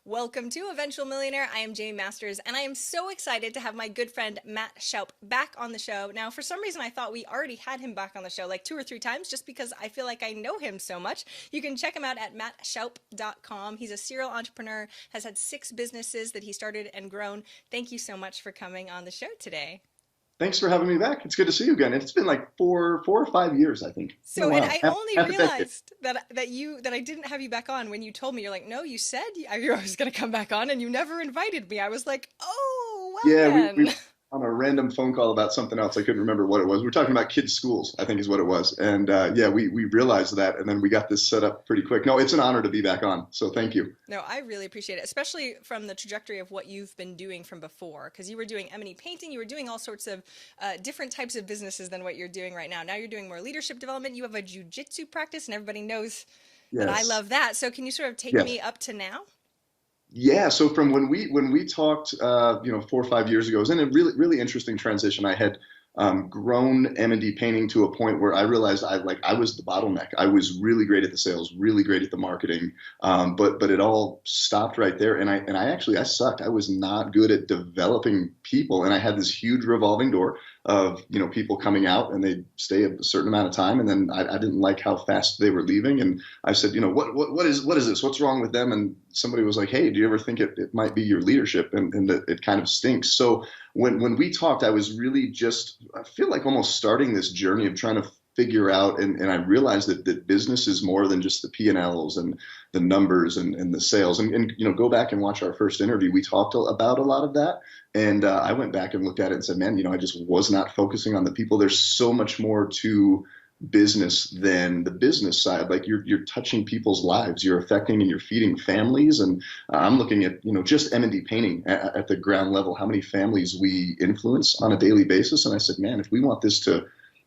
Welcome to Eventual Millionaire. I am Jaime Masters, and I am so excited to have my good friend Matt Shoup back on the show. Now, for some reason, I thought we already had him back on the show like two or three times just because I feel like I know him so much. You can check him out at mattshoup.com. He's a serial entrepreneur, has had 6 businesses that he started and grown. Thank you so much for coming on the show today. Thanks for having me back. It's good to see you again. It's been like four or 5 years, I think. It's been a So, and while. I Half, only half a decade. realized that I didn't have you back on when you told me. You're like, no, you said you was going to come back on, and you never invited me. I was like, oh, well Yeah, we then. were on a random phone call about something else. I couldn't remember what it was. We were talking about kids' schools, I think is what it was. And yeah, we realized that, and then we got this set up pretty quick. No, it's an honor to be back on. So thank you. No, I really appreciate it, especially from the trajectory of what you've been doing from before. Because you were doing M&E painting, you were doing all sorts of different types of businesses than what you're doing right now. Now you're doing more leadership development. You have a jujitsu practice, and everybody knows that I Yes. love that. So can you sort of take Yes. me up to now? Yeah, so from when we talked, 4 or 5 years ago, it was in a really interesting transition. I had grown M&D painting to a point where I realized I was the bottleneck. I was really great at the sales, really great at the marketing, but it all stopped right there. And I actually I sucked. I was not good at developing people, and I had this huge revolving door of people coming out and they'd stay a certain amount of time, and then I didn't like how fast they were leaving, and I said, what is this? What's wrong with them? And somebody was like, hey, do you ever think it might be your leadership and that it kind of stinks? So when we talked, I was really just, I feel like almost starting this journey of trying to figure out, and I realized that business is more than just the P&Ls and the numbers and the sales. And go back and watch our first interview. We talked about a lot of that. And I went back and looked at it and said, man, I just was not focusing on the people. There's so much more to business than the business side. Like you're touching people's lives, you're affecting and you're feeding families. And I'm looking at just M&D painting at the ground level, how many families we influence on a daily basis. And I said, man, if we want this to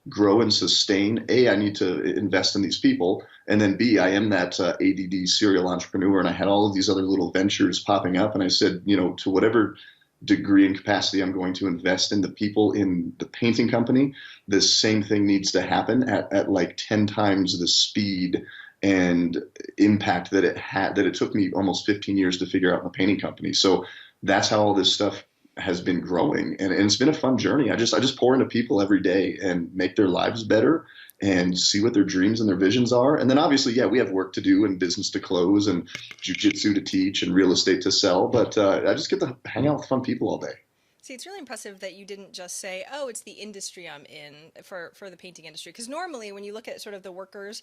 grow and sustain, A, I need to invest in these people, and then B, I am that ADD serial entrepreneur, and I had all of these other little ventures popping up. And I said, to whatever degree and capacity I'm going to invest in the people in the painting company, the same thing needs to happen at like 10 times the speed and impact that it took me almost 15 years to figure out my painting company. So that's how all this stuff has been growing, and it's been a fun journey. I just pour into people every day and make their lives better and see what their dreams and their visions are. And then obviously, yeah, we have work to do and business to close and jujitsu to teach and real estate to sell. But I just get to hang out with fun people all day. See, it's really impressive that you didn't just say, "Oh, it's the industry I'm in for the painting industry." Because normally, when you look at sort of the workers,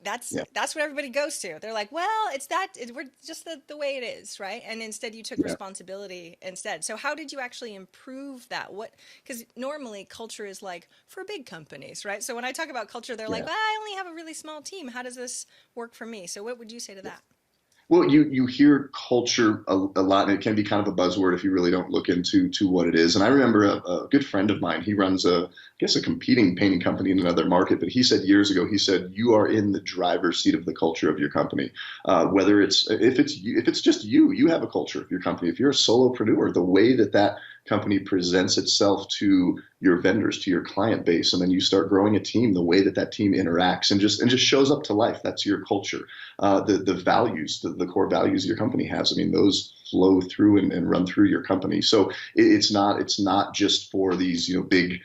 Yeah, that's what everybody goes to. They're like, "Well, we're just the way it is, right?" And instead, you took yeah, responsibility instead. So, how did you actually improve that? What? Because normally, culture is like for big companies, right? So when I talk about culture, they're like, yeah. "Well, I only have a really small team. How does this work for me?" So, what would you say to that? Well, you hear culture a lot, and it can be kind of a buzzword if you really don't look into to what it is. And I remember a good friend of mine. He runs I guess a competing painting company in another market. But he said years ago, he said you are in the driver's seat of the culture of your company. Whether if it's just you have a culture of your company. If you're a solopreneur, the way that company presents itself to your vendors, to your client base, and then you start growing a team, the way that team interacts and just shows up to life. That's your culture. The values, the core values your company has. I mean, those flow through and run through your company. So it's not just for these big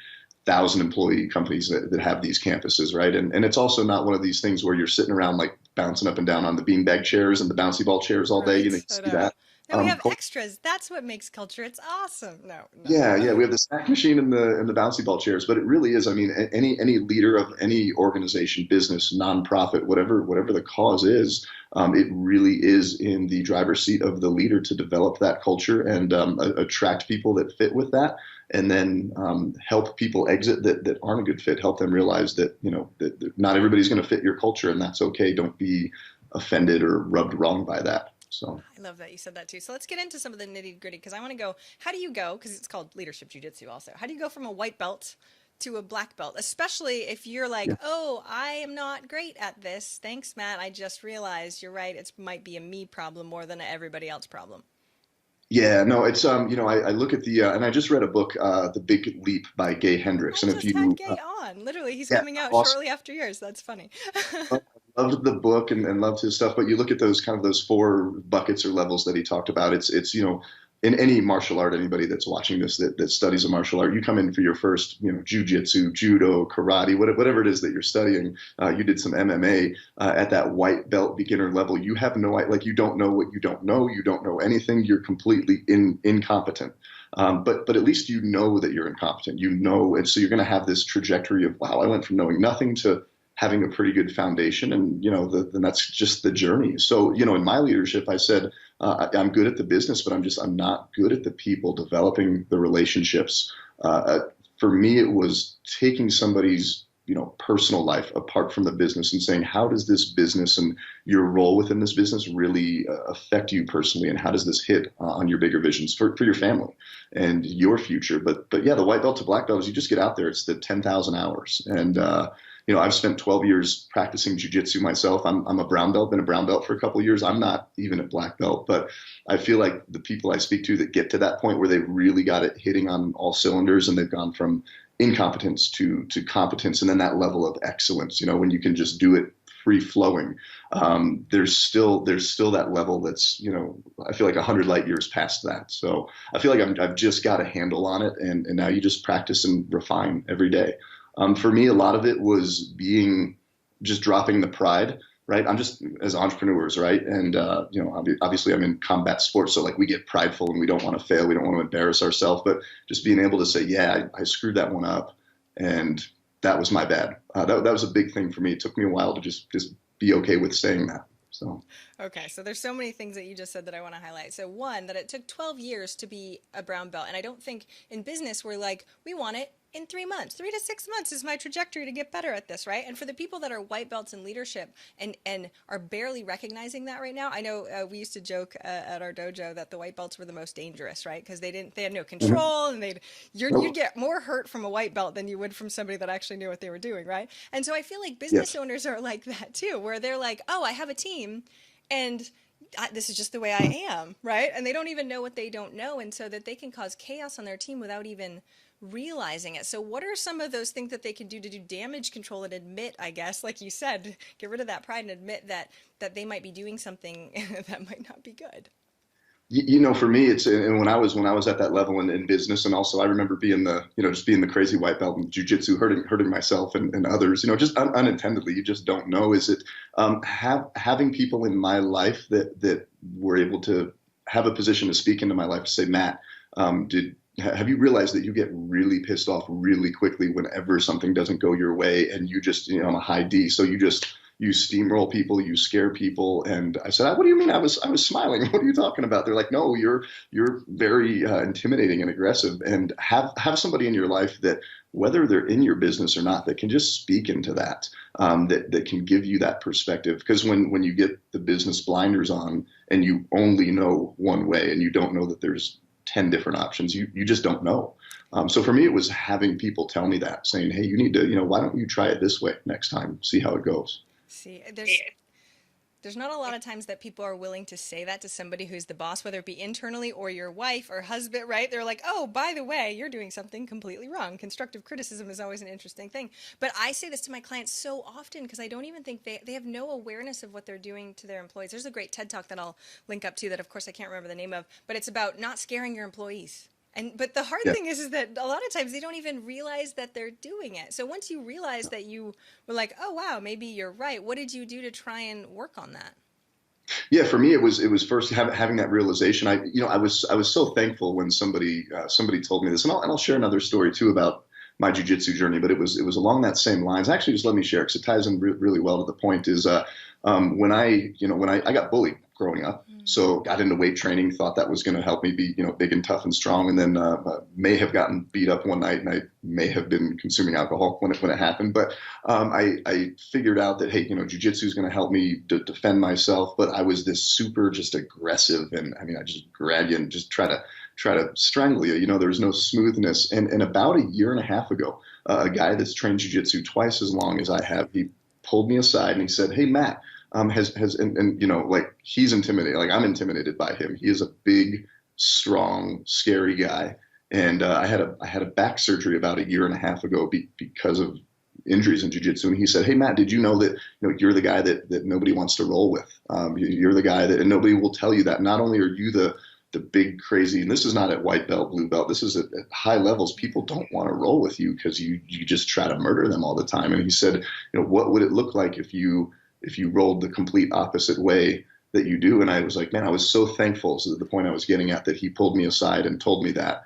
1,000 employee companies that have these campuses, right? And it's also not one of these things where you're sitting around like bouncing up and down on the beanbag chairs and the bouncy ball chairs all day. You Right. I see know. that. Now we have Culture. extras. That's what makes culture. It's awesome. No, Yeah, no. yeah, we have the snack machine and the bouncy ball chairs, but it really is. I mean, any leader of any organization, business, nonprofit, whatever the cause is, it really is in the driver's seat of the leader to develop that culture and attract people that fit with that, and then help people exit that aren't a good fit. Help them realize that that not everybody's going to fit your culture, and that's okay. Don't be offended or rubbed wrong by that. So. I love that you said that too. So let's get into some of the nitty gritty because I want to go. How do you go? Because it's called leadership jujitsu also. How do you go from a white belt to a black belt? Especially if you're like, oh, I am not great at this. Thanks, Matt. I just realized you're right. It might be a me problem more than a everybody else problem. Yeah, no, it's I look at and I just read a book, The Big Leap by Gay I Hendricks, and if just had you Gay on. Literally, he's yeah, coming out awesome. shortly after yours. That's funny. loved the book and loved his stuff, but you look at those kind of those four buckets or levels that he talked about. It's in any martial art, anybody that's watching this that studies a martial art, you come in for your first, jujitsu, judo, karate, whatever it is that you're studying. You did some MMA at that white belt beginner level. You have no, like, you don't know what you don't know. You don't know anything. You're completely incompetent. But at least you know that you're incompetent, and so you're going to have this trajectory of, wow, I went from knowing nothing to having a pretty good foundation, and then that's just the journey. So in my leadership, I said I'm good at the business, but I'm not good at the people, developing the relationships. For me, it was taking somebody's personal life apart from the business and saying, how does this business and your role within this business really affect you personally, and how does this hit on your bigger visions for your family and your future? But yeah, the white belt to black belt is, you just get out there. It's the 10,000 hours. And I've spent 12 years practicing jujitsu myself. I'm a brown belt, been a brown belt for a couple of years. I'm not even a black belt, but I feel like the people I speak to that get to that point where they've really got it hitting on all cylinders, and they've gone from incompetence to competence, and then that level of excellence, when you can just do it free flowing. There's still that level that's, I feel like 100 light years past that. So I feel like I've just got a handle on it, and now you just practice and refine every day. For me, a lot of it was just dropping the pride, right? I'm just, as entrepreneurs, right? And, obviously I'm in combat sports. So like, we get prideful and we don't want to fail. We don't want to embarrass ourselves, but just being able to say, yeah, I screwed that one up, and that was my bad. That was a big thing for me. It took me a while to just be okay with saying that. So. Okay, so there's so many things that you just said that I want to highlight. So one, that it took 12 years to be a brown belt. And I don't think in business we're like, we want it in 3 months. 3 to 6 months is my trajectory to get better at this, right? And for the people that are white belts in leadership and are barely recognizing that right now, I know we used to joke at our dojo that the white belts were the most dangerous, right? Because they had no Mhm. control, and you'd Nope. get more hurt from a white belt than you would from somebody that actually knew what they were doing, right? And so I feel like business Yes. owners are like that too, where they're like, oh, I have a team, and this is just the way I am, right? And they don't even know what they don't know, and so that they can cause chaos on their team without even realizing it. So what are some of those things that they can do to do damage control and admit, I guess, like you said, get rid of that pride and admit that they might be doing something that might not be good? For me, it's, and when I was at that level in business, and also I remember being just being the crazy white belt in jujitsu, hurting myself and others, just unintendedly. You just don't know. Is it having people in my life that were able to have a position to speak into my life, to say, Matt, have you realized that you get really pissed off really quickly whenever something doesn't go your way, and you just, I'm a high D, so you steamroll people, you scare people. And I said, what do you mean? I was smiling. What are you talking about? They're like, no, you're very intimidating and aggressive. And have somebody in your life that, whether they're in your business or not, that can just speak into that, that can give you that perspective. Because when you get the business blinders on and you only know one way, and you don't know that there's 10 different options, you just don't know. So for me, it was having people tell me that, saying, hey, you need to, why don't you try it this way next time, see how it goes. See, there's not a lot of times that people are willing to say that to somebody who's the boss, whether it be internally or your wife or husband, right? They're like, oh, by the way, you're doing something completely wrong. Constructive criticism is always an interesting thing. But I say this to my clients so often because I don't even think they have no awareness of what they're doing to their employees. There's a great TED Talk that I'll link up to that, of course, I can't remember the name of, but it's about not scaring your employees. But the hard Yeah. thing is that a lot of times they don't even realize that they're doing it. So once you realize that you were like, oh wow, maybe you're right. What did you do to try and work on that? Yeah, for me, it was first having that realization. I was so thankful when somebody told me this, and I'll share another story too about my jujitsu journey. But it was along that same lines. Actually, just let me share because it ties in really well to the point. Is when I got bullied growing up, so got into weight training, thought that was going to help me be big and tough and strong, and then may have gotten beat up one night, and I may have been consuming alcohol when it happened. But I figured out that, hey, jujitsu is going to help me defend myself. But I was this super just aggressive, and I mean, I just grab you and just try to strangle you. There was no smoothness. And about a year and a half ago, a guy that's trained jujitsu twice as long as I have, he pulled me aside and he said, hey, Matt, like, he's intimidated. Like, I'm intimidated by him. He is a big, strong, scary guy. And I had a back surgery about a year and a half ago because of injuries in jiu-jitsu, and he said, "Hey Matt, did you know that you're the guy that nobody wants to roll with? You're the guy that, and nobody will tell you that. Not only are you the big crazy, and this is not at white belt, blue belt. This is at high levels. People don't want to roll with you because you just try to murder them all the time." And he said, what would it look like if you rolled the complete opposite way that you do? And I was like, man, I was so thankful. So the point I was getting at, that he pulled me aside and told me that.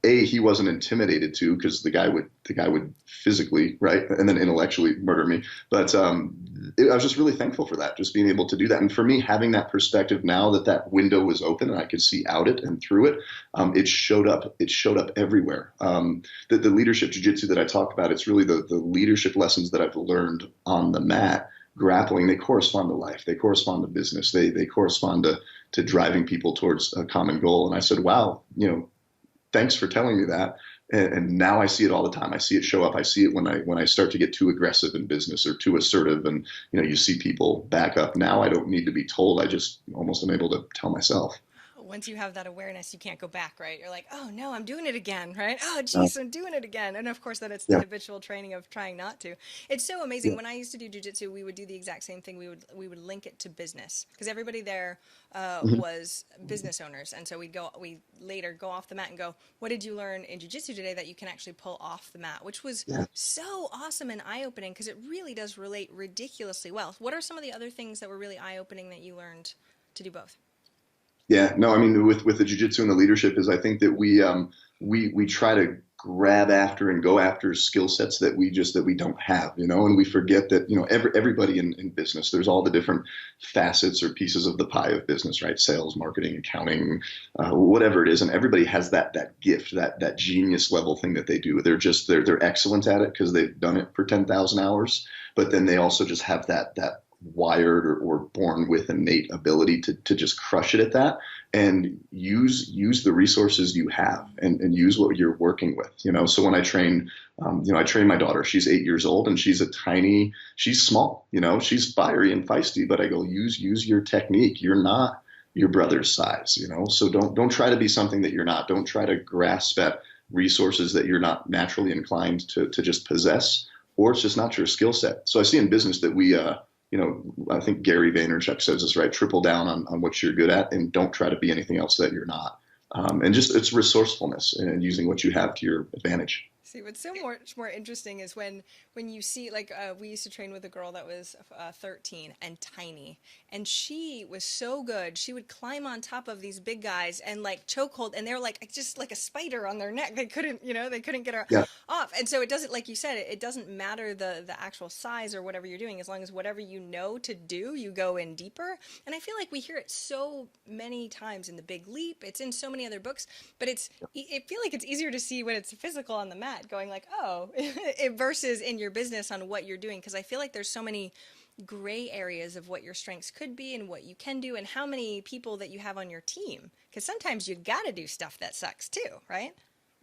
He wasn't intimidated to, because the guy would physically, right, and then intellectually murder me. But I was just really thankful for that, just being able to do that. And for me, having that perspective now that window was open and I could see out it and through it, it showed up. It showed up everywhere. The leadership jiu-jitsu that I talk about, it's really the leadership lessons that I've learned on the mat. Grappling, they correspond to life. They correspond to business. They correspond to driving people towards a common goal. And I said, wow, thanks for telling me that. And now I see it all the time. I see it show up. I see it when I start to get too aggressive in business or too assertive, and you see people back up. Now I don't need to be told. I just almost am able to tell myself. Once you have that awareness, you can't go back, right? You're like, oh no, I'm doing it again, right? Oh geez, I'm doing it again. And of course, then it's the Yeah, habitual training of trying not to. It's so amazing. yeah, When I used to do jujitsu, we would do the exact same thing. We would link it to business, because everybody there mhm, was business owners, and so we later go off the mat and go, what did you learn in jujitsu today that you can actually pull off the mat? Which was yeah. so awesome and eye opening, because it really does relate ridiculously well. What are some of the other things that were really eye opening that you learned to do both? Yeah, no, I mean, with the jujitsu and the leadership, is I think that we try to grab after and go after skill sets that we don't have, and we forget that everybody in business, there's all the different facets or pieces of the pie of business, right? Sales, marketing, accounting, whatever it is, and everybody has that gift, that genius level thing that they do. They're excellent at it because they've done it for 10,000 hours, but then they also just have that wired or born with innate ability to just crush it at that, and use the resources you have, and use what you're working with. So when I train, I train my daughter. She's 8 years old, and she's small, she's fiery and feisty, but I go, use your technique. You're not your brother's size, so don't try to be something that you're not. Don't try to grasp at resources that you're not naturally inclined to just possess, or it's just not your skill set. So I see in business that I think Gary Vaynerchuk says this, right? Triple down on what you're good at, and don't try to be anything else that you're not. And just, it's resourcefulness and using what you have to your advantage. See, what's so much more interesting is when you see, like, we used to train with a girl that was 13 and tiny, and she was so good. She would climb on top of these big guys and like chokehold, and they were like just like a spider on their neck. They couldn't get her Yeah. off. And so it doesn't, like you said, it doesn't matter the actual size or whatever you're doing, as long as whatever you know to do, you go in deeper. And I feel like we hear it so many times in The Big Leap. It's in so many other books, but I feel like it's easier to see when it's physical on the mat, going like, oh, versus in your business on what you're doing. Because I feel like there's so many gray areas of what your strengths could be and what you can do, and how many people that you have on your team. Because sometimes you got to do stuff that sucks too, right?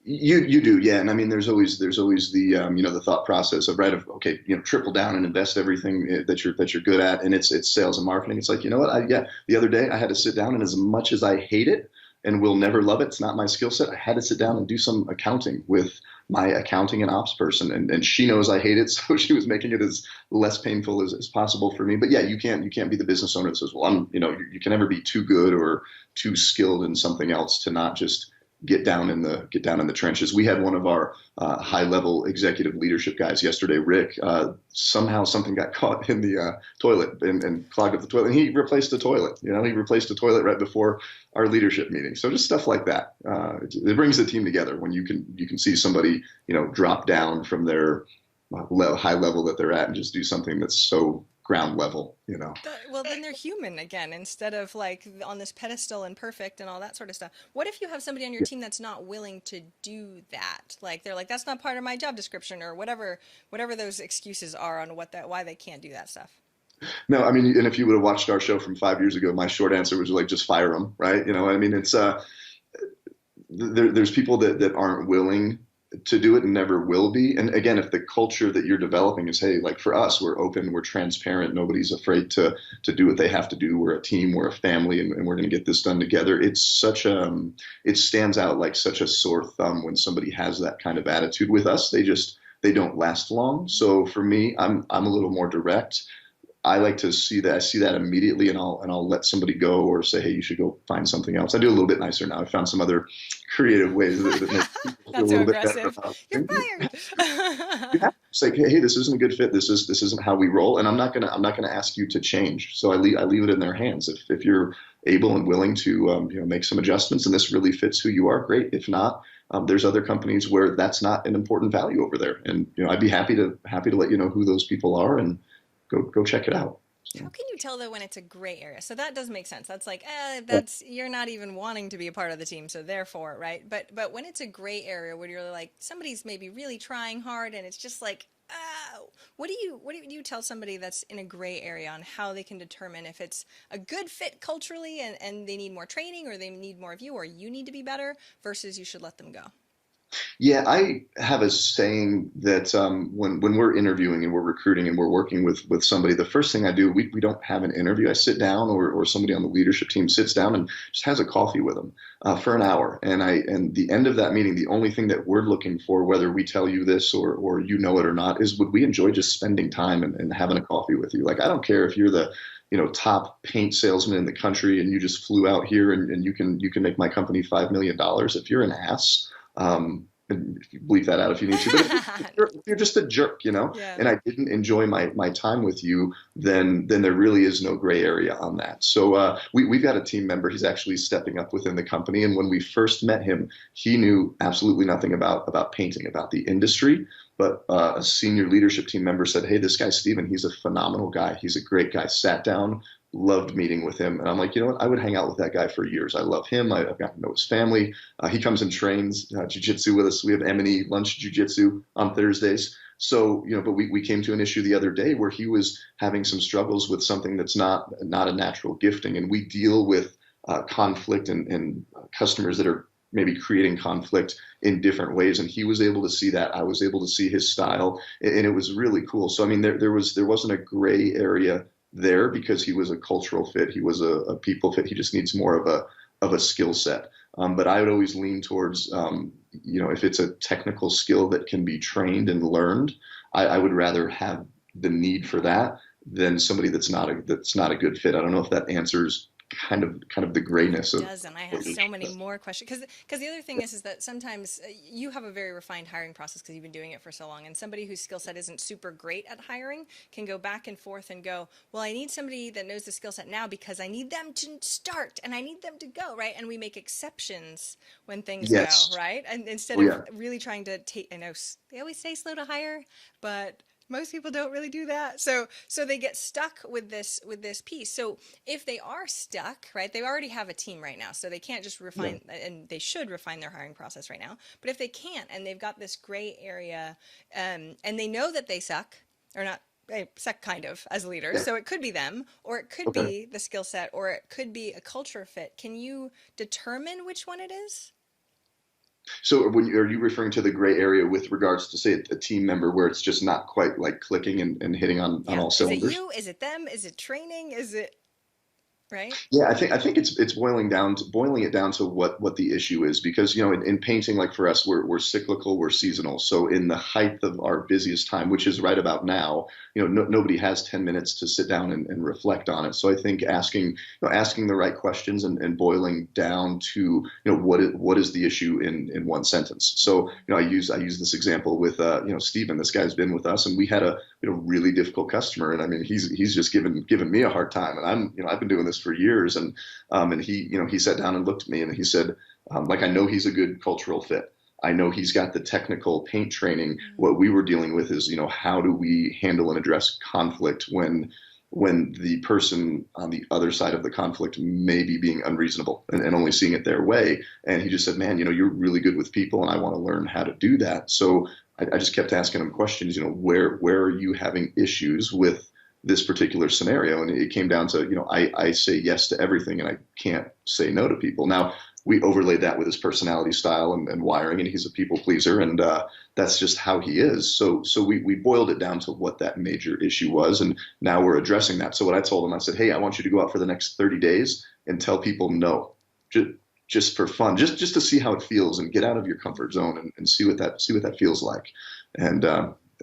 You do, yeah. And I mean, there's always the the thought process of, right, of, okay, triple down and invest everything that you're good at, and it's sales and marketing. It's like, the other day I had to sit down, and as much as I hate it and will never love it, it's not my skill set. I had to sit down and do some accounting with my accounting and ops person, and she knows I hate it, so she was making it as less painful as possible for me. But yeah, you can't be the business owner that says, well, you can never be too good or too skilled in something else to not just get down in the trenches. We had one of our high level executive leadership guys yesterday, Rick. Somehow something got caught in the toilet and clogged up the toilet, and he replaced the toilet. He replaced the toilet right before our leadership meeting. So just stuff like that. It brings the team together when you can see somebody drop down from their high level that they're at and just do something that's so ground level. Well, then they're human again, instead of like on this pedestal and perfect and all that sort of stuff. What if you have somebody on your team that's not willing to do that? Like, they're like, that's not part of my job description, or whatever those excuses are on why they can't do that stuff. No, I mean, and if you would have watched our show from 5 years ago, my short answer was like, just fire them, right? I mean, it's there's people that aren't willing to do it and never will be. And again, if the culture that you're developing is, hey, like for us, we're open, we're transparent, nobody's afraid to do what they have to do. We're a team, we're a family, and we're going to get this done together. It stands out like such a sore thumb when somebody has that kind of attitude with us. they don't last long. So for me, I'm a little more direct. I like to see that. I see that immediately, and I'll let somebody go or say, hey, you should go find something else. I do a little bit nicer now. I found some other creative ways that make people feel Not a so little bit better aggressive. about You're things. You fired. have to say, hey, this isn't a good fit. This isn't how we roll, and I'm not gonna ask you to change. So I leave it in their hands. If you're able and willing to make some adjustments, and this really fits who you are, great. If not, there's other companies where that's not an important value over there, and I'd be happy to let you know who those people are and go check it out. How So, can you tell though when it's a gray area? So that does make sense. That's like, yeah. that's you're not even wanting to be a part of the team, so therefore, right? But when it's a gray area where you're like somebody's maybe really trying hard and it's just like, what do you tell somebody that's in a gray area on how they can determine if it's a good fit culturally and they need more training or they need more of you or you need to be better versus you should let them go? Yeah, I have a saying that when we're interviewing and we're recruiting and we're working with somebody, the first thing I do, we don't have an interview. I sit down, or somebody on the leadership team sits down and just has a coffee with them for an hour. And the end of that meeting, the only thing that we're looking for, whether we tell you this or you know it or not, is would we enjoy just spending time and having a coffee with you? Like I don't care if you're the top paint salesman in the country and you just flew out here and you can make my company $5 million. If you're an ass. And if you bleep that out if you need to, but if you're just a jerk, Yeah. and I didn't enjoy my time with you, then there really is no gray area on that. So we've got a team member. He's actually stepping up within the company, and when we first met him, he knew absolutely nothing about painting, about the industry. But a senior leadership team member said, "Hey, this guy Steven, he's a phenomenal guy. He's a great guy." Sat down, loved meeting with him, and I'm like, you know what? I would hang out with that guy for years. I love him. I've gotten to know his family. He comes and trains jujitsu with us. We have M&E lunch jujitsu on Thursdays. So, but we came to an issue the other day where he was having some struggles with something that's not a natural gifting, and we deal with conflict and customers that are maybe creating conflict in different ways. And he was able to see that. I was able to see his style, and it was really cool. So, I mean, there wasn't a gray area there because he was a cultural fit. He was a people fit. He just needs more of a skill set. But I would always lean towards, if it's a technical skill that can be trained and learned, I would rather have the need for that than somebody that's not a good fit. I don't know if that answers kind of the grayness It of does, and I have what you're so many more questions because the other thing is that sometimes you have a very refined hiring process because you've been doing it for so long, and somebody whose skill set isn't super great at hiring can go back and forth and go, well, I need somebody that knows the skill set now because I need them to start and I need them to go, right? And we make exceptions when things go, Yes. right? And instead Oh of yeah. really trying to take, I know they always say slow to hire, but most people don't really do that. So they get stuck with this piece. So if they are stuck, right, they already have a team right now. So they can't just Yeah. refine, and they should refine their hiring process right now. But if they can't and they've got this gray area, and they know that they suck or not, they suck kind of as leaders. Yeah. So it could be them, or it could Okay. be the skill set, or it could be a culture fit. Can you determine which one it is? So are you referring to the gray area with regards to, say, a team member where it's just not quite like clicking and hitting on Yeah. all Is it cylinders? you? Is it them? Is it training? Is it right? Yeah, I think it's boiling it down to what the issue is, because in painting, like for us, we're cyclical, we're seasonal. So in the height of our busiest time, which is right about now, nobody has 10 minutes to sit down and reflect on it. So I think asking the right questions and boiling down to what is the issue in one sentence. So I use this example with Stephen. This guy's been with us, and we had a really difficult customer, and I mean he's just given me a hard time, and I've been doing this for years, and he sat down and looked at me and he said, like, I know he's a good cultural fit. I know he's got the technical paint training. What we were dealing with is, how do we handle and address conflict when the person on the other side of the conflict may be being unreasonable and only seeing it their way. And he just said, man, you're really good with people, and I want to learn how to do that. So I just kept asking him questions, where are you having issues with this particular scenario? And it came down to, I say yes to everything and I can't say no to people. Now, we overlaid that with his personality style and wiring, and he's a people pleaser, and that's just how he is. So we boiled it down to what that major issue was, and now we're addressing that. So what I told him, I said, hey, I want you to go out for the next 30 days and tell people no, just for fun, just to see how it feels and get out of your comfort zone and see what that feels like. and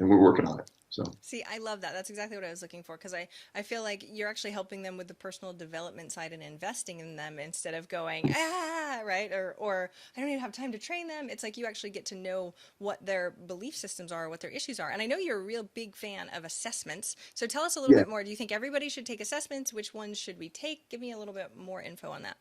we're working on it. So. See, I love that. That's exactly what I was looking for because I feel like you're actually helping them with the personal development side and investing in them instead of going, right? Or I don't even have time to train them. It's like you actually get to know what their belief systems are, what their issues are. And I know you're a real big fan of assessments. So tell us a little Yeah. bit more. Do you think everybody should take assessments? Which ones should we take? Give me a little bit more info on that.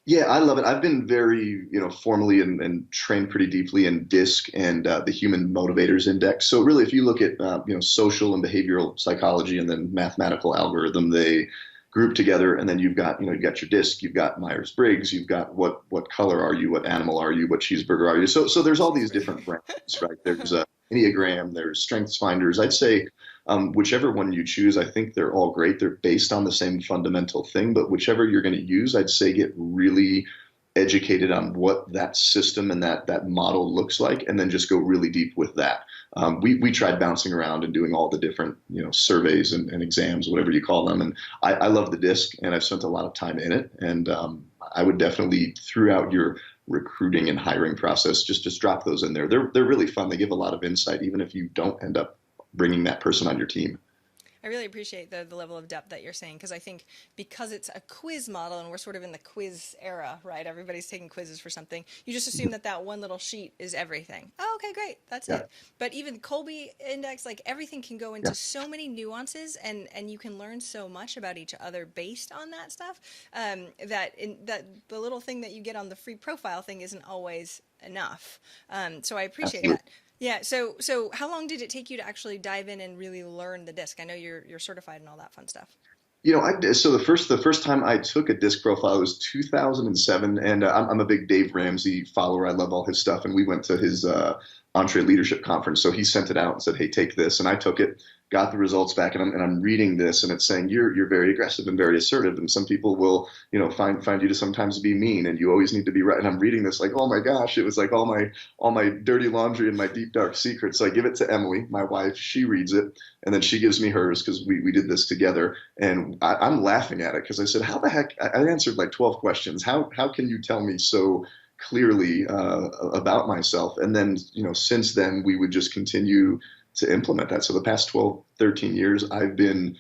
Yeah, I love it. I've been very, formally and trained pretty deeply in DISC and the Human Motivators Index. So really, if you look at, social and behavioral psychology and then mathematical algorithm, they group together, and then you've got your DISC, you've got Myers-Briggs, you've got what color are you, what animal are you, what cheeseburger are you. So there's all these different branches, right? There's a Enneagram, there's Strengths Finders. I'd say whichever one you choose, I think they're all great. They're based on the same fundamental thing, but whichever you're going to use, I'd say get really educated on what that system and that model looks like, and then just go really deep with that. We tried bouncing around and doing all the different surveys and exams, whatever you call them, and I love the disc, and I've spent a lot of time in it, and I would definitely throughout your recruiting and hiring process just drop those in there. They're really fun. They give a lot of insight, even if you don't end up bringing that person on your team. I really appreciate the level of depth that you're saying because I think because it's a quiz model and we're sort of in the quiz era, right? Everybody's taking quizzes for something. You just assume that that one little sheet is everything. Oh, okay, great. That's Yeah, it. But even Colby Index, like everything can go yeah, into so many nuances and you can learn so much about each other based on that stuff. That the little thing that you get on the free profile thing isn't always enough. So I appreciate absolutely. that. Yeah. So how long did it take you to actually dive in and really learn the disc? I know you're certified and all that fun stuff. So the first time I took a disc profile was 2007, and I'm a big Dave Ramsey follower. I love all his stuff, and we went to his Entree Leadership Conference. So he sent it out and said, "Hey, take this," and I took it, got the results back, and I'm reading this, and it's saying you're very aggressive and very assertive, and some people will find you to sometimes be mean, and you always need to be right. And I'm reading this like, oh my gosh, it was like all my dirty laundry and my deep dark secrets. So I give it to Emily, my wife. She reads it, and then she gives me hers because we did this together. And I'm laughing at it because I said, "How the heck?" I answered like 12 questions. How can you tell me so clearly about myself? And then since then we would just continue to implement that. So the past 12, 13 years, I've been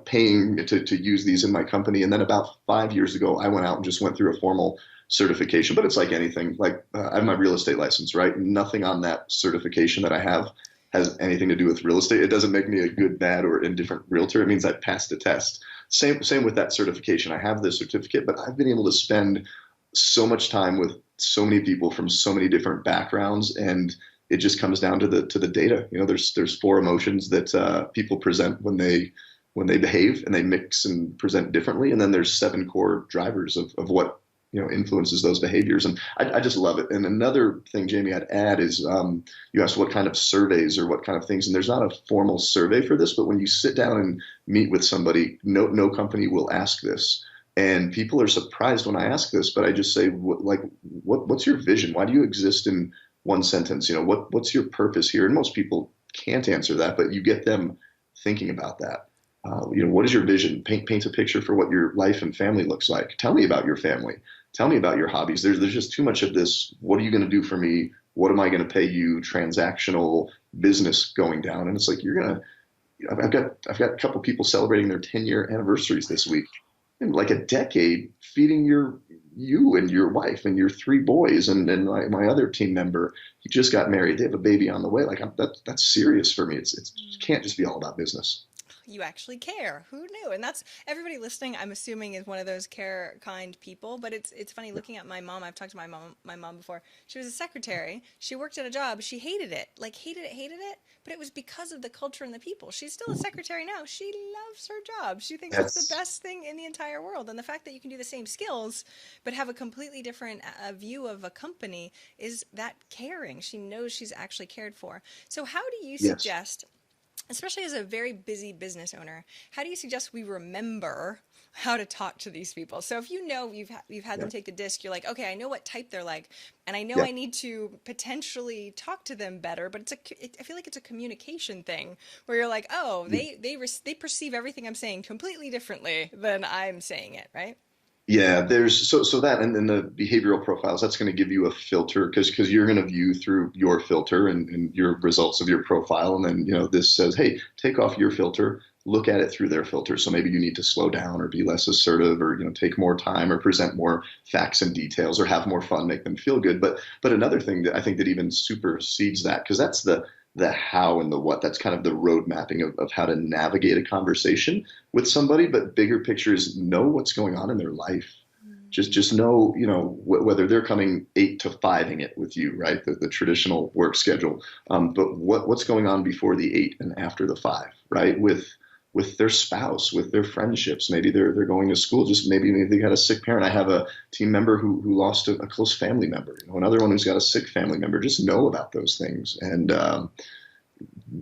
paying to use these in my company. And then about 5 years ago, I went out and just went through a formal certification. But it's like anything. Like I have my real estate license, right? Nothing on that certification that I have has anything to do with real estate. It doesn't make me a good, bad, or indifferent realtor. It means I passed a test. Same with that certification. I have the certificate, but I've been able to spend so much time with so many people from so many different backgrounds, and it just comes down to the data. There's four emotions that people present when they behave, and they mix and present differently, and then there's seven core drivers of what influences those behaviors, and I just love it. And another thing, Jamie, I'd add is you asked what kind of surveys or what kind of things, and there's not a formal survey for this, but when you sit down and meet with somebody, no company will ask this. And people are surprised when I ask this, but I just say, what's your vision? Why do you exist in one sentence? What's your purpose here? And most people can't answer that, but you get them thinking about that. What is your vision? Paint a picture for what your life and family looks like. Tell me about your family. Tell me about your hobbies. There's just too much of this. What are you going to do for me? What am I going to pay you? Transactional business going down, and it's like you're gonna. I've got a couple people celebrating their 10-year anniversaries this week, in like a decade, feeding you and your wife and your three boys, and my other team member, he just got married. They have a baby on the way. Like that's serious for me. It can't just be all about business. You actually care. Who knew? And that's everybody listening, I'm assuming, is one of those care kind people. But it's funny looking at my mom. I've talked to my mom before. She was a secretary. She worked at a job. She hated it. Like hated it. But it was because of the culture and the people. She's still a secretary now. She loves her job. She thinks it's the That's best thing in the entire world. And the fact that you can do the same skills but have a completely different view of a company is that caring. She knows she's actually cared for. So how do you yes, suggest, especially as a very busy business owner, how do you suggest we remember how to talk to these people? So if you've had them yeah, take the disc, you're like, okay, I know what type they're like, and I know yeah, I need to potentially talk to them better. But I feel like it's a communication thing where you're like, oh, yeah. they perceive everything I'm saying completely differently than I'm saying it, right? Yeah, there's so that and then the behavioral profiles, that's going to give you a filter because you're going to view through your filter and your results of your profile. And then, this says, hey, take off your filter, look at it through their filter. So maybe you need to slow down or be less assertive or, take more time or present more facts and details or have more fun, make them feel good. But another thing that I think that even supersedes that, because that's the how and the what. That's kind of the road mapping of how to navigate a conversation with somebody. But bigger picture is know what's going on in their life. Just know, whether they're coming 8 to 5ing it with you, right? The traditional work schedule. But what's going on before the 8 and after the 5, right? With their spouse, with their friendships. Maybe they're going to school. Just maybe they got a sick parent. I have a team member who lost a close family member. Another one who's got a sick family member. Just know about those things, and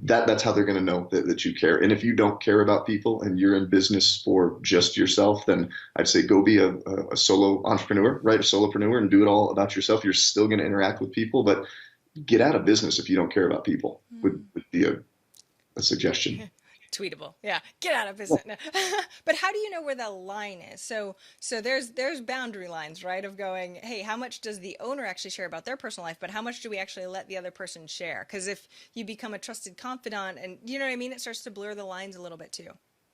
that's how they're going to know that you care. And if you don't care about people and you're in business for just yourself, then I'd say go be a solo entrepreneur, right? A solopreneur, and do it all about yourself. You're still going to interact with people, but get out of business if you don't care about people. Would be a suggestion. Tweetable. Yeah. Get out of business. No. But how do you know where the line is? So there's boundary lines, right? Of going, hey, how much does the owner actually share about their personal life, but how much do we actually let the other person share? Because if you become a trusted confidant and you know what I mean, it starts to blur the lines a little bit too.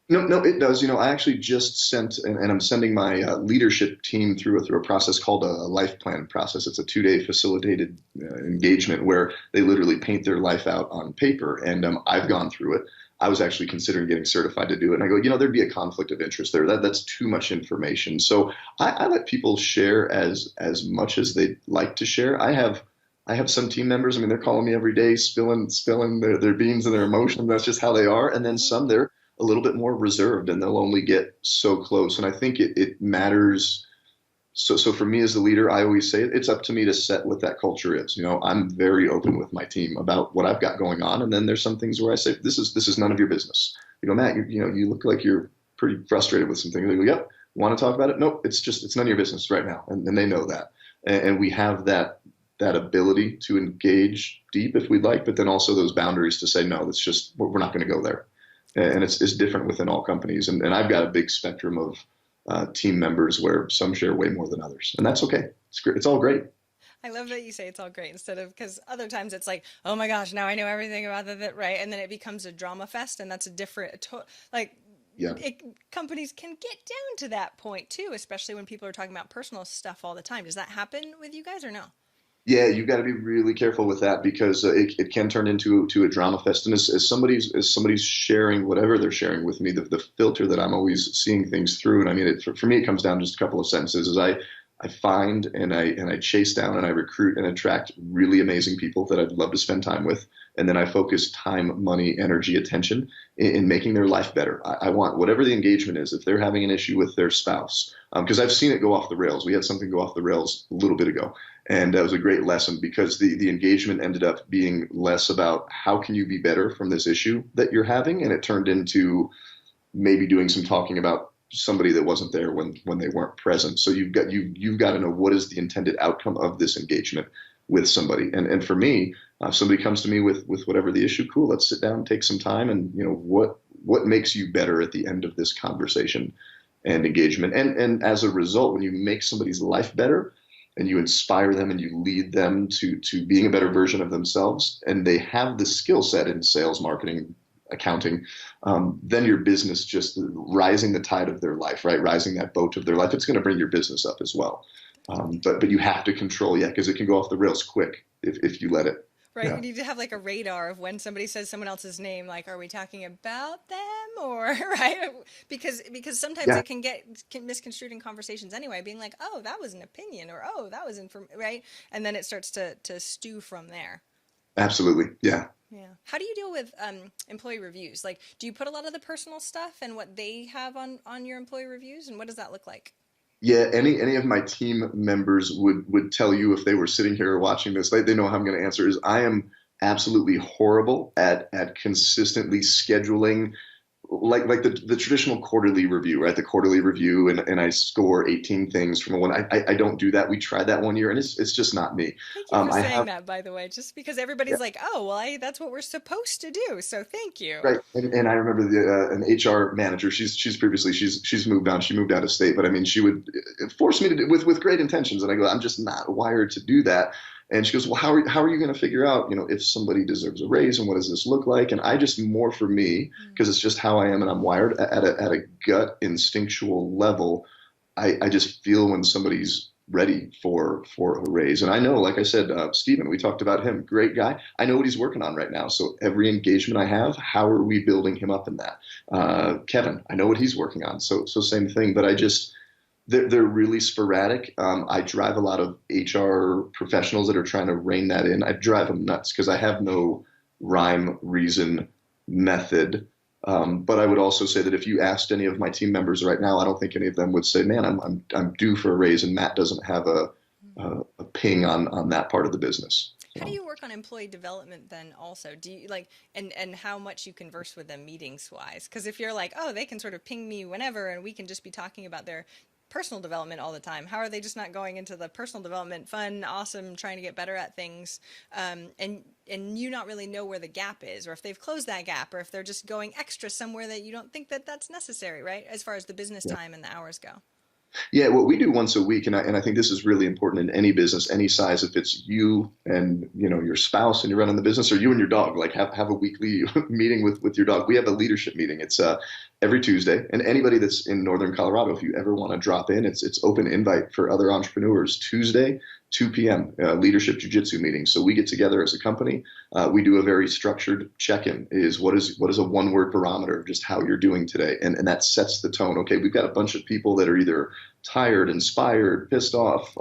No, no, it does. I actually just sent, and I'm sending my leadership team through a process called a life plan process. It's a 2-day facilitated engagement where they literally paint their life out on paper, and I've gone through it. I was actually considering getting certified to do it, and I go, there'd be a conflict of interest there. That's too much information. So I let people share as much as they like to share. I have some team members. I mean, they're calling me every day, spilling their beans and their emotions. That's just how they are. And then some they're a little bit more reserved and they'll only get so close. And I think it matters. So for me as the leader, I always say it's up to me to set what that culture is. I'm very open with my team about what I've got going on. And then there's some things where I say, this is none of your business. Matt, you look like you're pretty frustrated with some things. They go, yep, want to talk about it? Nope, it's none of your business right now. And they know that. And we have that ability to engage deep if we'd like, but then also those boundaries to say, no, we're not going to go there. And it's different within all companies. And I've got a big spectrum of team members where some share way more than others. And that's okay. It's great. It's all great. I love that you say it's all great instead of because other times it's like, oh my gosh, now I know everything about that, right? And then it becomes a drama fest, and that's a different, like, Yeah. companies can get down to that point too, especially when people are talking about personal stuff all the time. Does that happen with you guys or no? Yeah, you got to be really careful with that because it can turn into a drama fest. And as somebody's sharing whatever they're sharing with me, the filter that I'm always seeing things through, and I mean, for me, it comes down to just a couple of sentences. Is I find and I chase down and I recruit and attract really amazing people that I'd love to spend time with, and then I focus time, money, energy, attention in making their life better. I want whatever the engagement is. If they're having an issue with their spouse, because I've seen it go off the rails. We had something go off the rails a little bit ago. And that was a great lesson because the engagement ended up being less about how can you be better from this issue that you're having, and it turned into maybe doing some talking about somebody that wasn't there when they weren't present. So you've got to know what is the intended outcome of this engagement with somebody. And for me, if somebody comes to me with whatever the issue, cool, let's sit down, take some time, and what makes you better at the end of this conversation and engagement. And as a result, when you make somebody's life better, and you inspire them and you lead them to being a better version of themselves, and they have the skill set in sales, marketing, accounting, then your business just rising the tide of their life, right? Rising that boat of their life. It's going to bring your business up as well. But you have to control, yeah, because it can go off the rails quick if you let it. Right, Yeah. you need to have like a radar of when somebody says someone else's name, like, are we talking about them or right? Because sometimes Yeah, it can misconstrued in conversations anyway, being like, oh, that was an opinion, or oh, that was right, and then it starts to stew from there. absolutely. Yeah. Yeah. How do you deal with employee reviews? Like, do you put a lot of the personal stuff and what they have on your employee reviews, and what does that look like? Yeah, any of my team members would tell you if they were sitting here watching this, they know how I'm going to answer is I am absolutely horrible at consistently scheduling the traditional quarterly review, right? The quarterly review, and I score 18 things from a one. I don't do that. We tried that one year, and it's just not me. Thank you for I saying have that, by the way, just because everybody's like, oh, well, that's what we're supposed to do. So thank you. right, and I remember an HR manager. She's moved on. She moved out of state, but I mean, she would force me to do with great intentions, and I go, I'm just not wired to do that. And she goes, well, how are you going to figure out, if somebody deserves a raise and what does this look like? And I just more for me because it's just how I am and I'm wired at a gut instinctual level. I just feel when somebody's ready for a raise. And I know, like I said, Stephen, we talked about him, great guy. I know what he's working on right now. So every engagement I have, how are we building him up in that? Kevin, I know what he's working on. So same thing, but they're really sporadic. I drive a lot of HR professionals that are trying to rein that in. I drive them nuts because I have no rhyme, reason, method. But I would also say that if you asked any of my team members right now, I don't think any of them would say, "Man, I'm due for a raise," and Matt doesn't have a ping on that part of the business. How do So. you work on employee development then also? Do you like and how much you converse with them meetings wise? Because if you're like, oh, they can sort of ping me whenever and we can just be talking about their personal development all the time. How are they just not going into the personal development, fun, awesome, trying to get better at things, and you not really know where the gap is, or if they've closed that gap, or if they're just going extra somewhere that you don't think that that's necessary, right? As far as the business Yeah. time and the hours go. Yeah, what we do once a week, and I think this is really important in any business, any size. If it's you and your spouse and you're running the business, or you and your dog, like have a weekly meeting with your dog. We have a leadership meeting. It's every Tuesday, and anybody that's in Northern Colorado, if you ever want to drop in, it's open invite for other entrepreneurs. Tuesday, 2 p.m. Leadership Jujitsu meeting. So we get together as a company. We do a very structured check-in. Is what is a one-word barometer of just how you're doing today, and that sets the tone. Okay, we've got a bunch of people that are either tired, inspired, pissed off,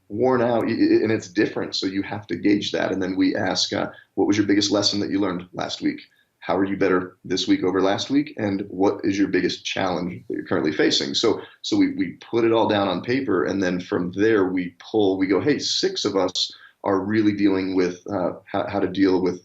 worn out, and it's different. So you have to gauge that. And then we ask, what was your biggest lesson that you learned last week? How are you better this week over last week? And what is your biggest challenge that you're currently facing? So we put it all down on paper. And then from there, we go, hey, 6 of us are really dealing with how to deal with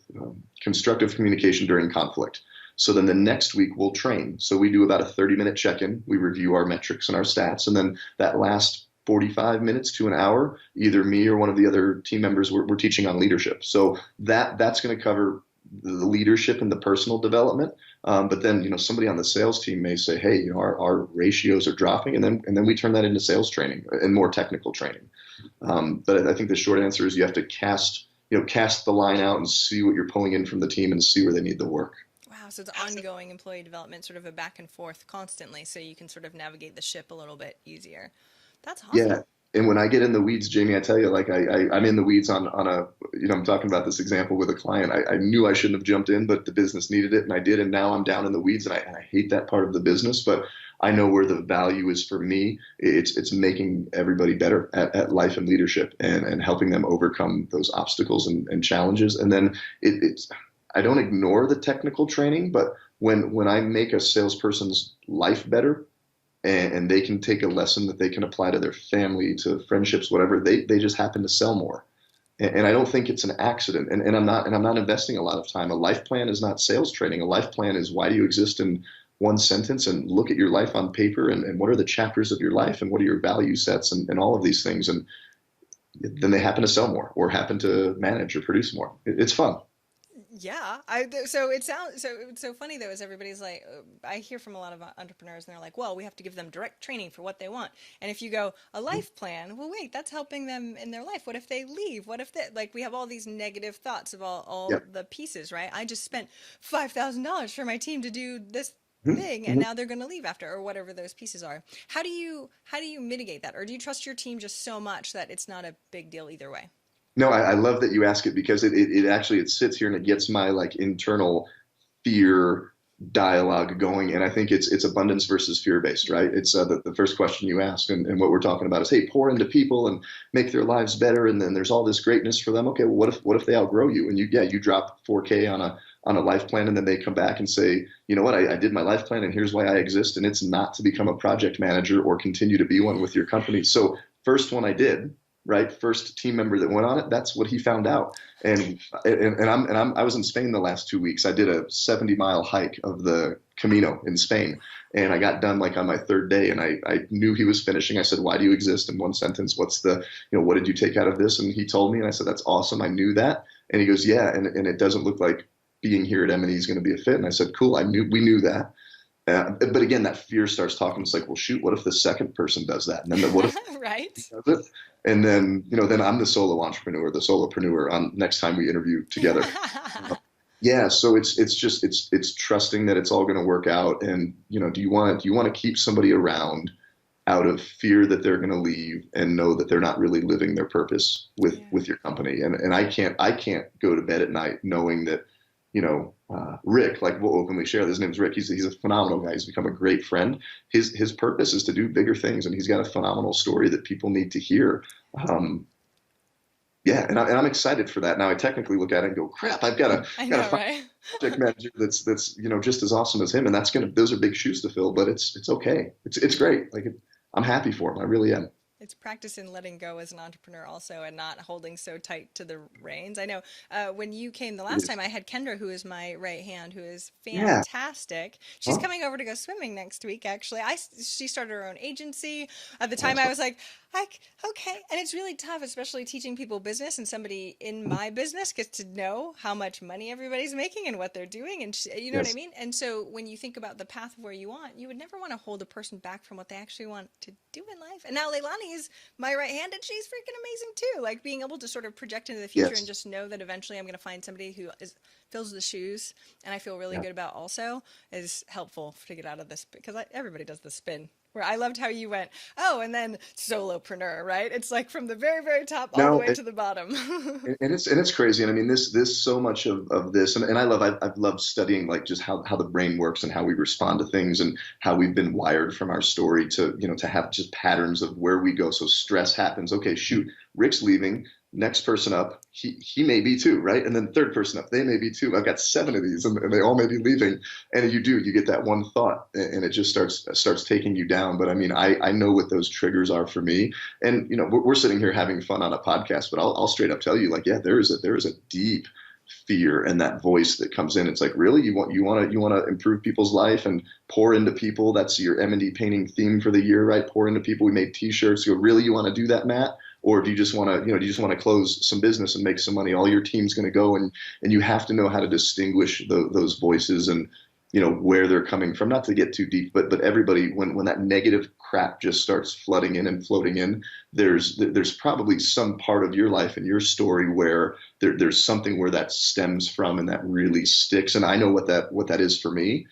constructive communication during conflict. So then the next week we'll train. So we do about a 30-minute check-in. We review our metrics and our stats. And then that last 45 minutes to an hour, either me or one of the other team members, we're teaching on leadership. So that's going to cover the leadership and the personal development. But then, somebody on the sales team may say, hey, our ratios are dropping. And then we turn that into sales training and more technical training. But I think the short answer is you have to cast the line out and see what you're pulling in from the team and see where they need the work. Wow, so it's ongoing employee development, sort of a back and forth constantly, so you can sort of navigate the ship a little bit easier. That's awesome. Yeah. And when I get in the weeds, Jamie, I tell you, like I'm in the weeds on a, I'm talking about this example with a client. I knew I shouldn't have jumped in, but the business needed it and I did. And now I'm down in the weeds and I hate that part of the business, but I know where the value is for me. It's making everybody better at life and leadership and helping them overcome those obstacles and challenges. And then I don't ignore the technical training, but when I make a salesperson's life better, and they can take a lesson that they can apply to their family, to friendships, whatever. They just happen to sell more, and I don't think it's an accident. And I'm not investing a lot of time. A life plan is not sales training. A life plan is why do you exist in one sentence, and look at your life on paper, and what are the chapters of your life, and what are your value sets, and all of these things, and then they happen to sell more, or happen to manage or produce more. It's fun. Yeah, so it sounds so it's so funny though, is everybody's like, I hear from a lot of entrepreneurs and they're like, well, we have to give them direct training for what they want. And if you go a life plan, well, wait, that's helping them in their life. What if they leave? What if they like we have all these negative thoughts of all Yep. the pieces, right? I just spent $5,000 for my team to do this thing and Mhm. now they're going to leave after, or whatever those pieces are. How do you mitigate that, or do you trust your team just so much that it's not a big deal either way? No, I love that you ask it because it actually it sits here and it gets my like internal fear dialogue going. And I think it's abundance versus fear based, right? It's the first question you asked, and what we're talking about is, hey, pour into people and make their lives better, and then there's all this greatness for them. Okay, well, what if they outgrow you and you drop 4K on a life plan, and then they come back and say, you know what, I did my life plan and here's why I exist, and it's not to become a project manager or continue to be one with your company. So first one I did, right? First team member that went on it, that's what he found out. I was in Spain the last 2 weeks. I did a 70-mile hike of the Camino in Spain. And I got done like on my third day, and I knew he was finishing. I said, "Why do you exist?" In one sentence, what's the, what did you take out of this? And he told me, and I said, "That's awesome. I knew that." And he goes, "Yeah, and it doesn't look like being here at M&E is going to be a fit." And I said, "Cool. We knew that." But again, that fear starts talking. It's like, well, shoot, what if the second person does that? And then what if Right. he does it? And then, then I'm the solo entrepreneur, the solopreneur on next time we interview together. Yeah. So it's trusting that it's all going to work out. And, do you want to keep somebody around out of fear that they're going to leave and know that they're not really living their purpose with your company? And I can't go to bed at night knowing that, Rick, like we'll openly share, his name's Rick. He's a phenomenal guy. He's become a great friend. His purpose is to do bigger things, and he's got a phenomenal story that people need to hear. Yeah, and I'm excited for that. Now I technically look at it and go, crap, I've got a Right? project manager that's just as awesome as him, and those are big shoes to fill, but it's okay. It's great. Like I'm happy for him. I really am. It's practice in letting go as an entrepreneur also, and not holding so tight to the reins. I know when you came the last time, I had Kendra, who is my right hand, who is Yeah. fantastic. She's coming over to go swimming next week, actually. She started her own agency. At the time, I Awesome. was like, okay. And it's really tough, especially teaching people business, and somebody in my business gets to know how much money everybody's making and what they're doing. And you know what I Yes. mean? And so when you think about the path of where you want, you would never want to hold a person back from what they actually want to do in life. And now Leilani is my right hand, and she's freaking amazing too. Like being able to sort of project into the future and Yes. just know that eventually I'm going to find somebody who fills the shoes, and I feel really Yeah. good about also, is helpful to get out of this, because everybody does the spin. Where I loved how you went, oh, and then solopreneur, right? It's like from the very, very top all the No, way to the bottom. and it's crazy. And I mean, this so much of this, and I've loved studying like just how the brain works and how we respond to things and how we've been wired from our story to, to have just patterns of where we go. So stress happens. Okay, shoot, Rick's leaving. Next person up, he may be too, right? And then third person up, they may be too. I've got seven of these, and they all may be leaving. And you get that one thought, and it just starts taking you down. But I mean, I know what those triggers are for me. And we're sitting here having fun on a podcast, but I'll straight up tell you, like, yeah, there is a deep fear and that voice that comes in. It's like, really, you want to improve people's life and pour into people. That's your M&D painting theme for the year, right? Pour into people. We made T-shirts. You go, really, you want to do that, Matt? Or do you just want to, close some business and make some money? All your team's going to go, and you have to know how to distinguish those voices and where they're coming from. Not to get too deep, but everybody, when that negative crap just starts flooding in and floating in, there's probably some part of your life and your story where there's something where that stems from and that really sticks. And I know what that is for me.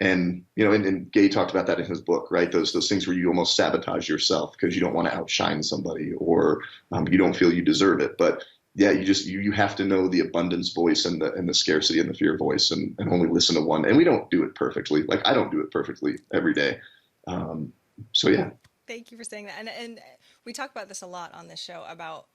And and Gay talked about that in his book, right? Those things where you almost sabotage yourself because you don't want to outshine somebody, or you don't feel you deserve it. But yeah, you have to know the abundance voice and the scarcity and the fear voice, and only listen to one. And we don't do it perfectly. Like I don't do it perfectly every day. So yeah. Thank you for saying that. And we talk about this a lot on this show about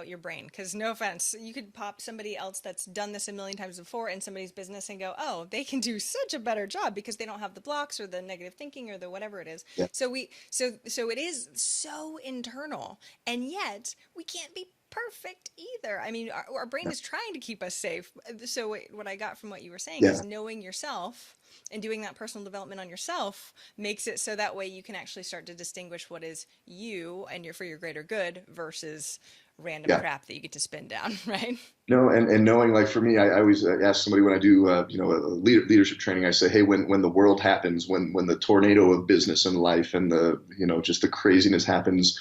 your brain, because no offense, you could pop somebody else that's done this a million times before in somebody's business and go, oh, they can do such a better job because they don't have the blocks or the negative thinking or the whatever it is. Yeah. So it is so internal, and yet we can't be perfect either. I mean, our brain is trying to keep us safe. So what I got from what you were saying Yeah. is knowing yourself and doing that personal development on yourself makes it so that way you can actually start to distinguish what is you and for your greater good versus random Yeah. crap that you get to spin down, right? No, and knowing, like for me, I always ask somebody when I do a leadership training. I say, hey, when the world happens, when the tornado of business and life and the just the craziness happens,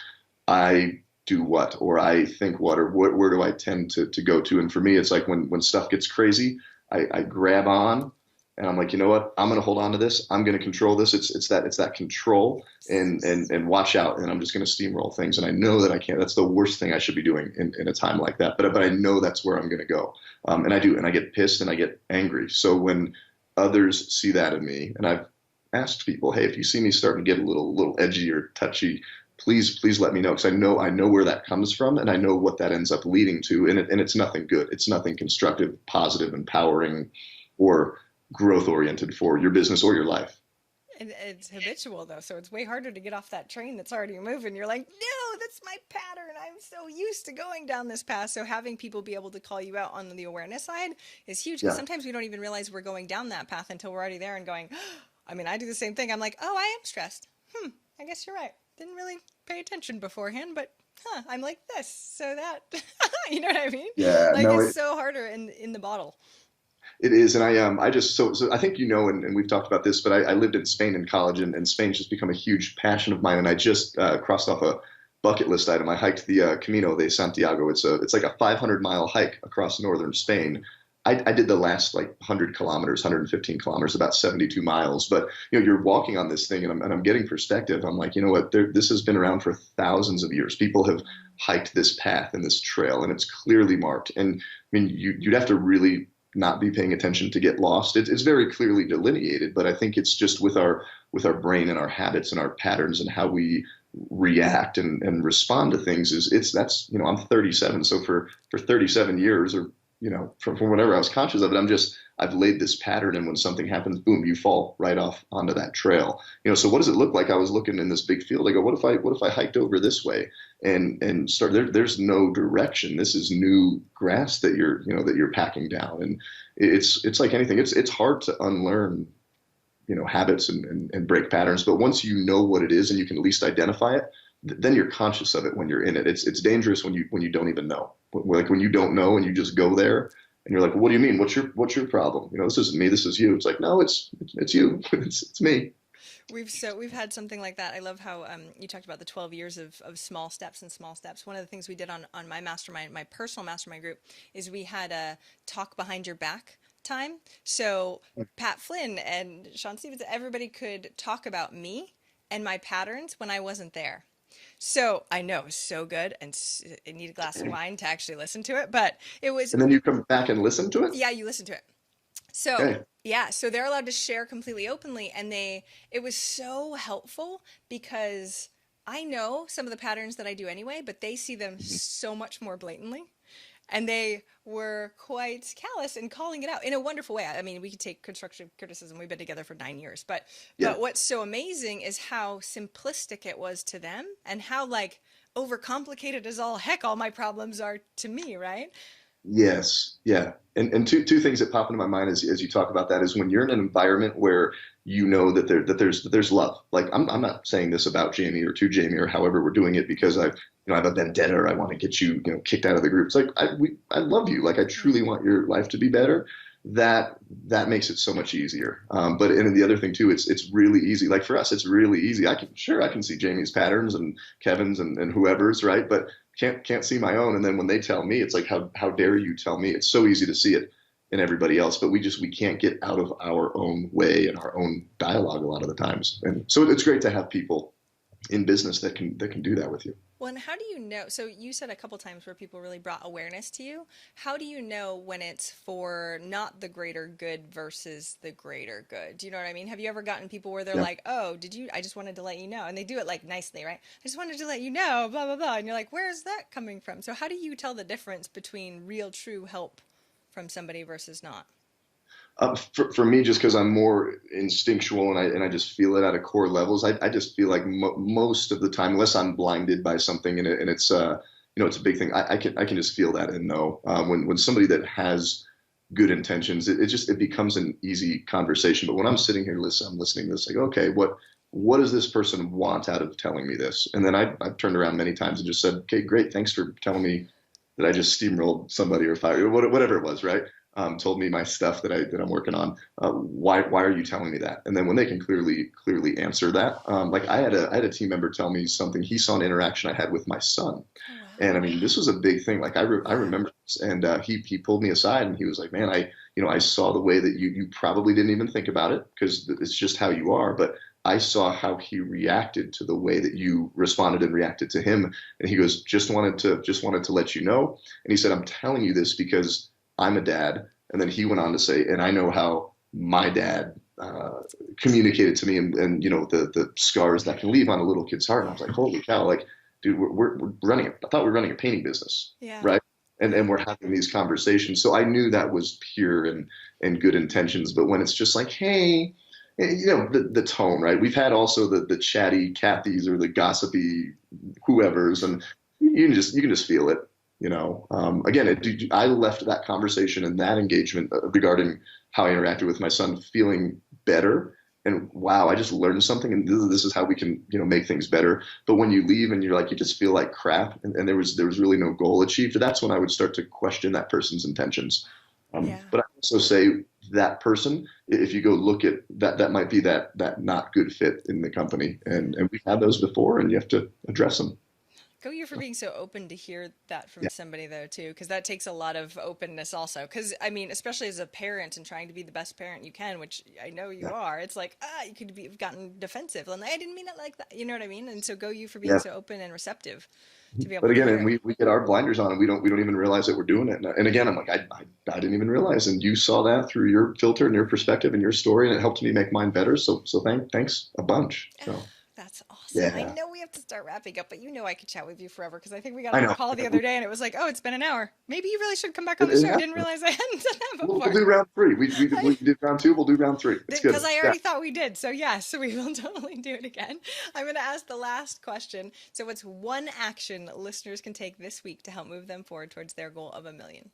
I do what, or I think what, or where do I tend to go to? And for me, it's like when stuff gets crazy, I grab on. And I'm like, you know what? I'm going to hold on to this. I'm going to control this. It's that control and watch out. And I'm just going to steamroll things. And I know that I can't. That's the worst thing I should be doing in a time like that. But I know that's where I'm going to go. And I do. And I get pissed and I get angry. So when others see that in me, and I've asked people, hey, if you see me starting to get a little edgy or touchy, please let me know, because I know where that comes from, and I know what that ends up leading to. And it's nothing good. It's nothing constructive, positive, empowering, or growth oriented for your business or your life. And it's habitual though, so it's way harder to get off that train that's already moving. You're like, no, that's my pattern. I'm so used to going down this path. So having people be able to call you out on the awareness side is huge because Yeah. sometimes we don't even realize we're going down that path until we're already there and going, I mean, I do the same thing. I'm like, oh, I am stressed. I guess you're right. Didn't really pay attention beforehand, but I'm like this. So that, you know what I mean? Yeah, Like no, it's so harder in the bottle. it is, and I just so I think and we've talked about this, but I lived in Spain in college, and Spain's just become a huge passion of mine, and I just crossed off a bucket list item. I hiked the Camino de Santiago. It's like a 500-mile hike across northern Spain. I did the last like 100 kilometers, 115 kilometers, about 72 miles. But you're walking on this thing, and I'm getting perspective. I'm like, you know what? This has been around for thousands of years. People have hiked this path and this trail, and it's clearly marked. And I mean, you'd have to really not be paying attention to get lost. It's very clearly delineated, but I think it's just with our brain and our habits and our patterns and how we react and respond to things that's I'm 37, so for 37 years, or from whenever I was conscious of it, I've laid this pattern, and when something happens, boom, you fall right off onto that trail. So what does it look like? I was looking in this big field. I go, what if I hiked over this way and start there's no direction. This is new grass that you're packing down, and it's like anything. It's hard to unlearn habits and break patterns, but once you know what it is and you can at least identify it, then you're conscious of it when you're in it. It's dangerous when you don't even know. Like when you don't know and you just go there and you're like, well, what do you mean? What's your problem? This isn't me. This is you. It's like, no, it's you. It's me. We've had something like that. I love how you talked about the 12 years of small steps and small steps. One of the things we did on my mastermind, my personal mastermind group, is we had a talk behind your back time. So Pat Flynn and Sean Stevens, everybody could talk about me and my patterns when I wasn't there. So I know it was so good, and I need a glass of wine to actually listen to it. But it was, And then you come back and listen to it. yeah, you listen to it. So Okay. yeah, so they're allowed to share completely openly, and it was so helpful because I know some of the patterns that I do anyway, but they see them so much more blatantly. And they were quite callous in calling it out in a wonderful way. I mean, we could take constructive criticism. We've been together for 9 years, but Yeah. what's so amazing is how simplistic it was to them, and how like overcomplicated as all heck all my problems are to me, right? Yes, yeah. And two things that pop into my mind as you talk about that is when you're in an environment where there's love. Like I'm not saying this about Jamie or to Jamie or however we're doing it because I have a vendetta or I want to get you kicked out of the group. It's like I love you. Like I truly want your life to be better. That makes it so much easier. But and then the other thing too, it's really easy. Like for us, it's really easy. I can see Jamie's patterns and Kevin's and whoever's, right, but can't see my own. And then when they tell me, it's like how dare you tell me? It's so easy to see it in everybody else, but we can't get out of our own way and our own dialogue a lot of the times. And so it's great to have people in business that can do that with you. Well, and how do you know? So you said a couple times where people really brought awareness to you. How do you know when it's for not the greater good versus the greater good? Do you know what I mean? Have you ever gotten people where they're Yeah. like, "Oh, did you? I just wanted to let you know," and they do it like nicely, right? I just wanted to let you know, blah blah blah, and you're like, "Where is that coming from?" So how do you tell the difference between real, true help from somebody versus not? For me, just because I'm more instinctual and I just feel it at a core levels, I just feel like most of the time, unless I'm blinded by something and it's it's a big thing, I can just feel that and know when somebody that has good intentions, it becomes an easy conversation. But when I'm sitting here I'm listening to this, like, okay, what does this person want out of telling me this? And then I've turned around many times and just said, okay, great, thanks for telling me that I just steamrolled somebody or fired or whatever it was, right? Told me my stuff that I'm working on. Why are you telling me that? And then when they can clearly answer that, like I had a team member tell me something. He saw an interaction I had with my son, Oh wow. and I mean this was a big thing. Like I remember this, and he pulled me aside and he was like, man, I saw the way that you probably didn't even think about it because it's just how you are, but I saw how he reacted to the way that you responded and reacted to him. And he goes, just wanted to let you know. And he said, I'm telling you this because I'm a dad. And then he went on to say, and I know how my dad communicated to me and the scars that can leave on a little kid's heart. And I was like, holy cow, like, dude, we're running, I thought we were running a painting business, Yeah. right? And we're having these conversations. So I knew that was pure and good intentions. But when it's just like, hey, the tone, right? We've had also the chatty Cathys or the gossipy whoever's, and you can just feel it. Again, I left that conversation and that engagement regarding how I interacted with my son feeling better. And wow, I just learned something, and this is how we can, make things better. But when you leave and you're like, you just feel like crap, and there was really no goal achieved. That's when I would start to question that person's intentions. Yeah. But I also say that person, if you go look at that, that might be that not good fit in the company, and we've had those before, and you have to address them. Go you for being so open to hear that from Yeah, somebody though too, because that takes a lot of openness also. Because I mean, especially as a parent and trying to be the best parent you can, which I know you yeah, are. It's like you could have gotten defensive, and I didn't mean it like that. You know what I mean? And so go you for being yeah. so open and receptive to be But able to again, hear and it. we get our blinders on, and we don't even realize that we're doing it. And again, I'm like, I didn't even realize, and you saw that through your filter and your perspective and your story, and it helped me make mine better. So thanks a bunch. So That's awesome. I yeah, know we have to start wrapping up, but I could chat with you forever because I think we got I on a know. call the other day and it was like, oh, it's been an hour. Maybe you really should come back on It, the it show. Didn't happens. realize I hadn't done that We'll before. do round three. We did round two. We'll do round three. It's Because good. I Yeah. already thought we did. So, yes, we will totally do it again. I'm going to ask the last question. So, what's one action listeners can take this week to help move them forward towards their goal of 1 million?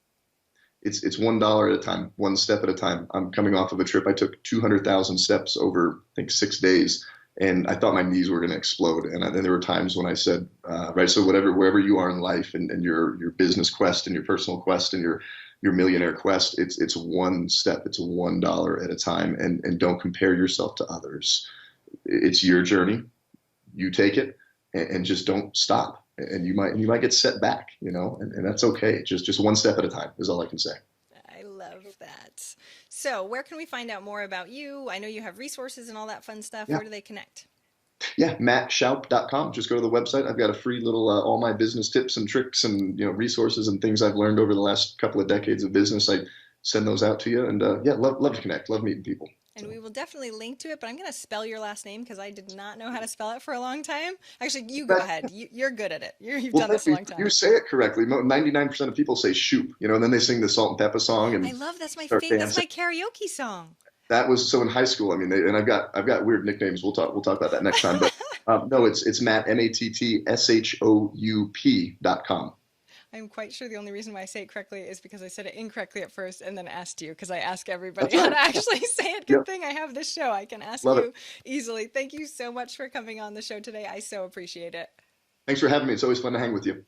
It's $1 at a time, one step at a time. I'm coming off of a trip. I took 200,000 steps over, I think, 6 days, and I thought my knees were going to explode. And then there were times when I said, right, so wherever you are in life, and your business quest and your personal quest and your millionaire quest, it's one step, it's $1 at a time, and don't compare yourself to others. It's your journey. You take it, and just don't stop. And you might get set back, and that's okay. Just one step at a time is all I can say. I love that. So, where can we find out more about you? I know you have resources and all that fun stuff. Yeah. Where do they connect? Yeah, mattshoup.com. Just go to the website. I've got a free little all my business tips and tricks and resources and things I've learned over the last couple of decades of business. I send those out to you, and yeah, love to connect. Love meeting people. And So we will definitely link to it, but I'm going to spell your last name because I did not know how to spell it for a long time. Actually, you go that, ahead. You're good at it. You've well, done thank this a you. long You time. say it correctly. 99% of people say shoop, and then they sing the Salt and Pepper song I and love that's my start favorite. That's dancing. my karaoke song. That was so in high school. I mean, and I've got weird nicknames. We'll talk about that next time. But no, it's Matt MattShoup.com. I'm quite sure the only reason why I say it correctly is because I said it incorrectly at first and then asked you because I ask That's everybody how right. to actually say it. Good Yep. thing I have this show. I can ask Love it. you easily. Thank you so much for coming on the show today. I so appreciate it. Thanks for having me. It's always fun to hang with you.